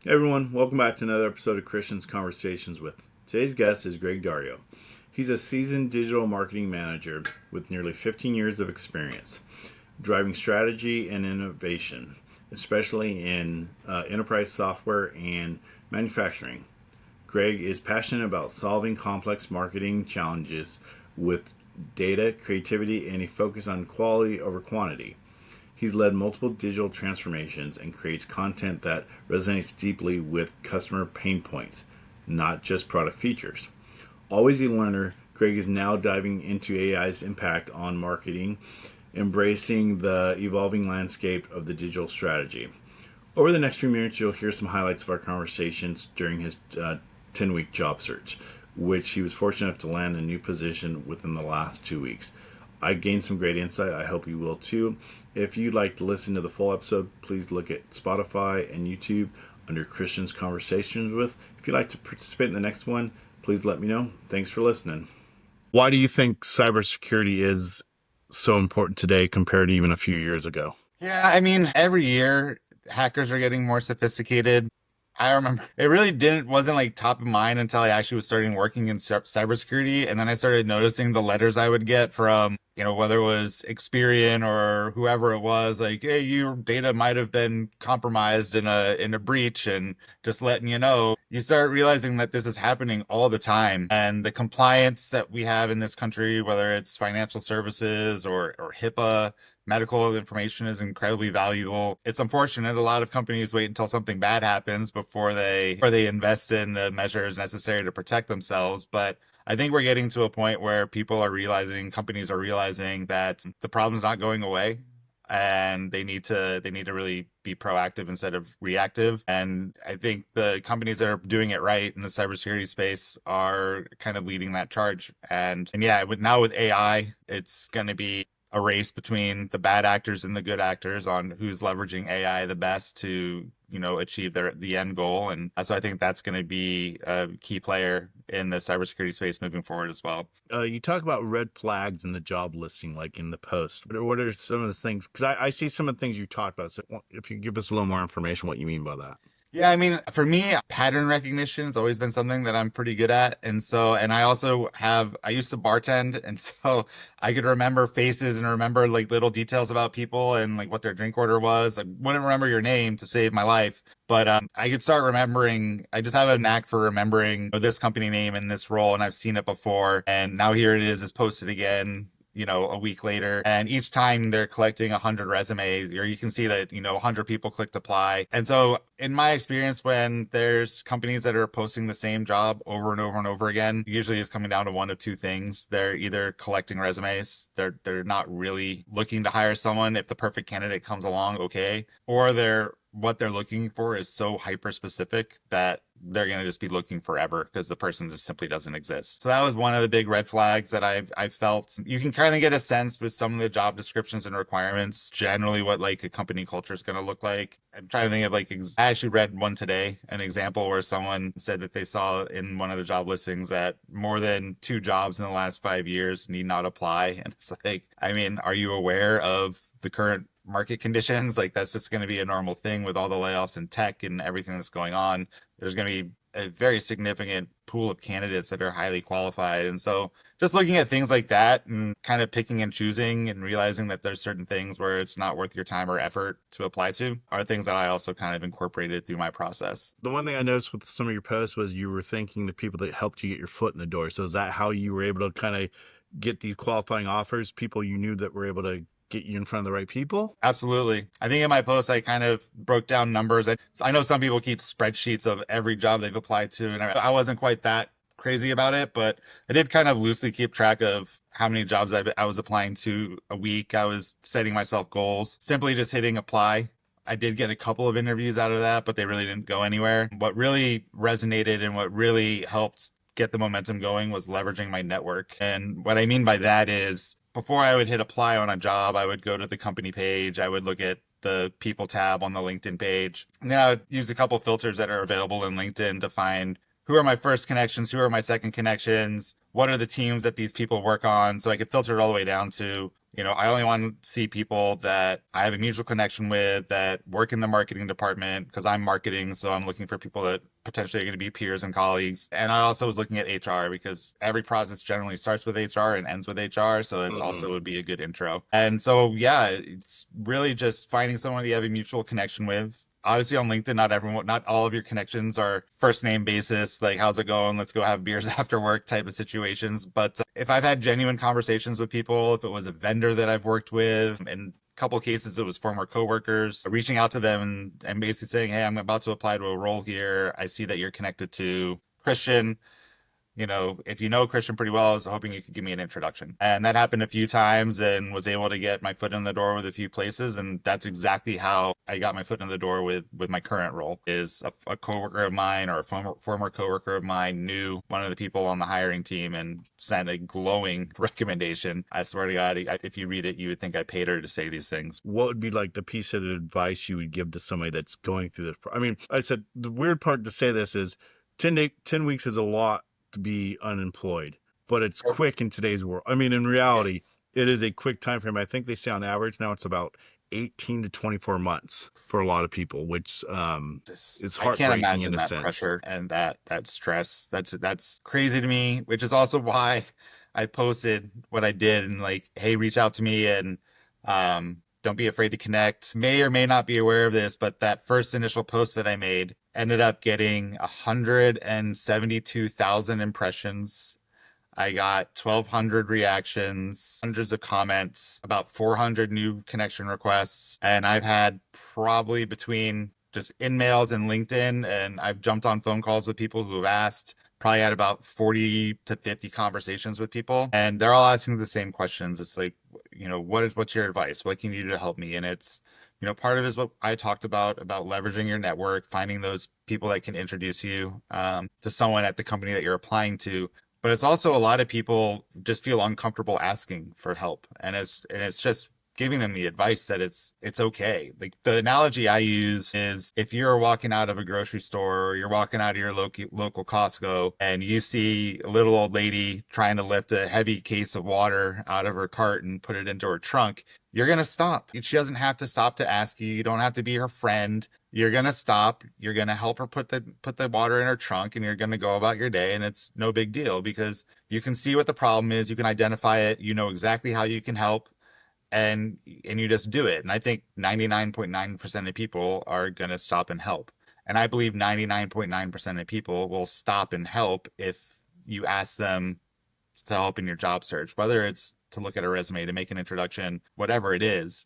Hey everyone, welcome back to another episode of Christian's Conversations with. Today's guest is Daurio. He's a seasoned digital marketing manager with nearly 15 years of experience, driving strategy and innovation, especially in enterprise software and manufacturing. Greg is passionate about solving complex marketing challenges with data, creativity, and a focus on quality over quantity. He's led multiple digital transformations and creates content that resonates deeply with customer pain points, not just product features. Always a learner, Greg is now diving into AI's impact on marketing, embracing the evolving landscape of the digital strategy. Over the next few minutes, you'll hear some highlights of our conversations during his 10-week job search, which he was fortunate enough to land a new position within the last 2 weeks. I gained some great insight. I hope you will too. If you'd like to listen to the full episode, please look at Spotify and YouTube under Christian's Conversations with. If you'd like to participate in the next one, please let me know. Thanks for listening. Why do you think cybersecurity is so important today compared to even a few years ago? Yeah, I mean, every year hackers are getting more sophisticated. I remember it really wasn't like top of mind until I actually was starting working in cybersecurity. And then I started noticing the letters I would get from, whether it was Experian or whoever it was, like, hey, your data might have been compromised in a breach and just letting you know. You start realizing that this is happening all the time. And the compliance that we have in this country, whether it's financial services or HIPAA, medical information is incredibly valuable. It's unfortunate a lot of companies wait until something bad happens before they invest in the measures necessary to protect themselves, but I think we're getting to a point where companies are realizing that the problem's not going away and they need to really be proactive instead of reactive. And I think the companies that are doing it right in the cybersecurity space are kind of leading that charge. And yeah, with AI, it's going to be a race between the bad actors and the good actors on who's leveraging AI the best to, achieve the end goal. And so I think that's going to be a key player in the cybersecurity space moving forward as well. You talk about red flags in the job listing, like in the post. What are some of the things? Because I see some of the things you talked about. So if you give us a little more information, what you mean by that. Yeah, I mean, for me, pattern recognition has always been something that I'm pretty good at. And I used to bartend. And so I could remember faces and remember like little details about people and like what their drink order was. I wouldn't remember your name to save my life, but I could start remembering. I just have a knack for remembering this company name and this role. And I've seen it before. And now here it is posted again, a week later. And each time they're collecting 100 resumes, or you can see that, 100 people clicked apply. And so in my experience, when there's companies that are posting the same job over and over and over again, usually it's coming down to one of two things. They're either collecting resumes, they're not really looking to hire someone. If the perfect candidate comes along, okay. Or what they're looking for is so hyper specific that they're going to just be looking forever because the person just simply doesn't exist. So that was one of the big red flags that I've felt. You can kind of get a sense with some of the job descriptions and requirements, generally what like a company culture is going to look like. I'm trying to think of I actually read one today, an example where someone said that they saw in one of the job listings that more than 2 jobs in the last 5 years need not apply. And it's like, I mean, are you aware of the current market conditions? Like that's just going to be a normal thing with all the layoffs in tech and everything that's going on. There's going to be a very significant pool of candidates that are highly qualified. And so just looking at things like that and kind of picking and choosing and realizing that there's certain things where it's not worth your time or effort to apply to are things that I also kind of incorporated through my process. The one thing I noticed with some of your posts was you were thanking the people that helped you get your foot in the door. So is that how you were able to kind of get these qualifying offers? People you knew that were able to get you in front of the right people? Absolutely. I think in my post, I kind of broke down numbers. I know some people keep spreadsheets of every job they've applied to, and I wasn't quite that crazy about it, but I did kind of loosely keep track of how many jobs I was applying to a week. I was setting myself goals, simply just hitting apply. I did get a couple of interviews out of that, but they really didn't go anywhere. What really resonated and what really helped get the momentum going was leveraging my network. And what I mean by that is before I would hit apply on a job, I would go to the company page. I would look at the people tab on the LinkedIn page. And then I would use a couple filters that are available in LinkedIn to find who are my first connections, who are my second connections, what are the teams that these people work on. So I could filter it all the way down to I only want to see people that I have a mutual connection with that work in the marketing department because I'm marketing. So I'm looking for people that potentially are going to be peers and colleagues. And I also was looking at HR because every process generally starts with HR and ends with HR. So that's Hmm. also would be a good intro. And so, yeah, it's really just finding someone that you have a mutual connection with. Obviously on LinkedIn, not all of your connections are first name basis, like how's it going? Let's go have beers after work type of situations. But if I've had genuine conversations with people, if it was a vendor that I've worked with, in a couple of cases it was former coworkers, reaching out to them and basically saying, hey, I'm about to apply to a role here. I see that you're connected to Christian. If you know Christian pretty well, I was hoping you could give me an introduction. And that happened a few times and was able to get my foot in the door with a few places. And that's exactly how I got my foot in the door with my current role is a coworker of mine or a former coworker of mine knew one of the people on the hiring team and sent a glowing recommendation. I swear to God, if you read it, you would think I paid her to say these things. What would be like the piece of advice you would give to somebody that's going through this? I mean, I said the weird part to say this is 10 weeks is a lot to be unemployed, but it's quick in today's world. I mean, in reality, Yes. it is a quick time frame. I think they say on average now it's about 18 to 24 months for a lot of people, which Just is I can't heartbreaking in imagine a that sense. pressure and that stress. That's crazy to me, which is also why I posted what I did and like, hey, reach out to me and don't be afraid to connect. May or may not be aware of this, but that first initial post that I made ended up getting 172,000 impressions. I got 1,200 reactions, hundreds of comments, about 400 new connection requests. And I've had probably between just in-mails and LinkedIn, and I've jumped on phone calls with people who have asked, probably had about 40 to 50 conversations with people. And they're all asking the same questions. It's like, what's your advice? What can you do to help me? And it's, part of it is what I talked about leveraging your network, finding those people that can introduce you to someone at the company that you're applying to, but it's also a lot of people just feel uncomfortable asking for help, and it's just giving them the advice that it's okay. Like the analogy I use is if you're walking out of a grocery store or you're walking out of your local Costco and you see a little old lady trying to lift a heavy case of water out of her cart and put it into her trunk, you're going to stop. She doesn't have to stop to ask you. You don't have to be her friend. You're going to stop. You're going to help her put the water in her trunk and you're going to go about your day, and it's no big deal because you can see what the problem is, you can identify it, you know exactly how you can help, and you just do it. And I think 99.9% of people are going to stop and help. And I believe 99.9% of people will stop and help if you ask them to help in your job search, whether it's to look at a resume, to make an introduction, whatever it is.